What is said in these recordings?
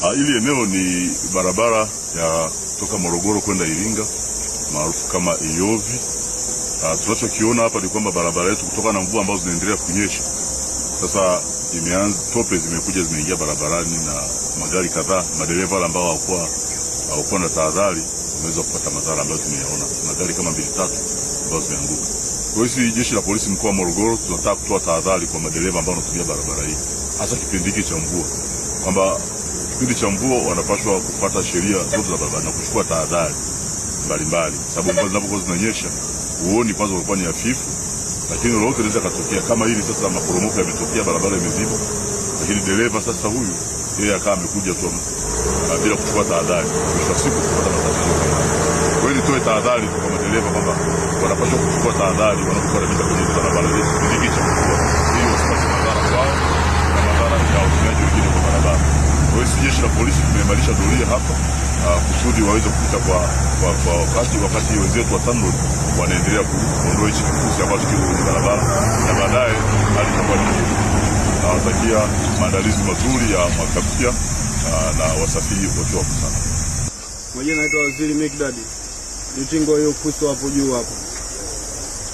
Hili eneo ni barabara ya toka Morogoro kwenda Iringa maarufu kama Iyovi. Tunachokiona hapa ni kwamba barabara yetu kutokana na mvua ambazo zinaendelea kunyesha sasa imeanza, tope zimekuja zimeingia barabarani na magari kadhaa, madereva ambao hawakuwa na tahadhari wameweza kupata madhara ambayo tumeyaona. Kuna gari kama 2-3 ambazo zimeanguka. Kwa hiyo jeshi la polisi mkoa wa Morogoro tunataka kutoa tahadhari kwa madereva ambao wanatumia barabara hii hasa kipindi hiki cha mvua, kwamba kipindi cha mvua wanapaswa kufuata sheria zote za barabara na kuchukua tahadhari mbalimbali, sababu mvua zinapokuwa zinanyesha huoni kwanza unakuwa ni hafifu, lakini lolote linaweza katokea. Kama hili sasa maporomoko yametokea, barabara imeziba, lakini dereva sasa huyu yeye akawa amekuja tu bila kuchukua tahadhari, mwisho wa siku kupata matatizo. Kwa hiyo nitoe tahadhari kwa madereva kwamba wanapaswa kuchukua tahadhari wanapokuwa wanapita kwenye barabara hizi kipindi hiki cha mvua, ili wasipate madhara kwao na madhara ya watumiaji wengine kwa barabara. Kwa hiyo jeshi la polisi tumeimarisha doria hapa kusudi waweze kupita kwa wakati wenzetu wa TANROADS wanaendelea kuondoa hichi kifusi ambacho kiko kwenye barabara, na baadaye hali itakuwa nzuri. Nawatakia maandalizi mazuri ya mwaka mpya na wasafiri wakiwa sana. Mmoja naitwa Waziri Mikdadi. Nitingo hiyo fuso hapo juu hapo.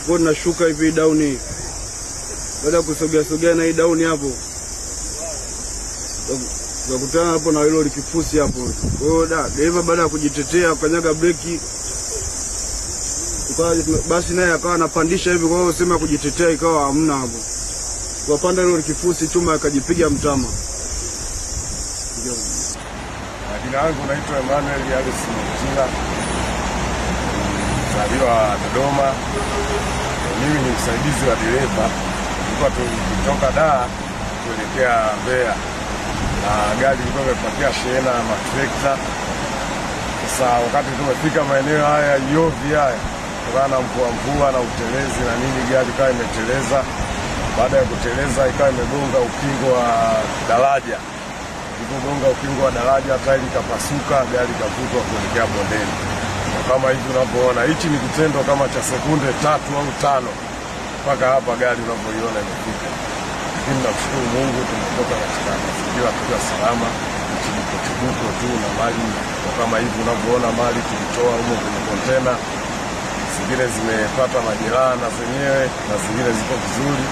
Kwa tunashuka hivi down. Baada ya kusogea na hii down hapo. Tukakutana hapo na hilo likifusi hapo. Kwa hiyo dereva baada ya kujitetea kanyaga breki. Basi naye akawa anapandisha hivi, kwa hiyo sema kujitetea ikawa hamna hapo. Tukapanda hilo likifusi, chuma akajipiga mtama. Jina langu naitwa Emmanuel Alice Mchila. Mzaliwa Dodoma. Mimi ni msaidizi wa dereva. Tulikuwa tukitoka Dar kuelekea Mbeya. Na gari ilikuwa imepakia shehena ya matrekta. Sasa wakati tumefika maeneo haya Iyovi haya, kutokana na mvua na utelezi na nini, gari ikawa imeteleza. Baada ya kuteleza ikawa imegonga ukingo wa daraja. Ilipogonga ukingo wa daraja, tairi ikapasuka, gari ikavutwa kuelekea bondeni. Kama hivi unavyoona, hichi ni kitendo kama cha sekunde 3 au 5 mpaka hapa gari unavyoiona imefika. Lakini namshukuru Mungu tumetoka katika mazingira tukiwa salama, chibuko tu na mali kama hivi unavyoona, mali tulitoa huko kwenye kontena. Zingine zimepata majeraha na zenyewe na zingine ziko vizuri.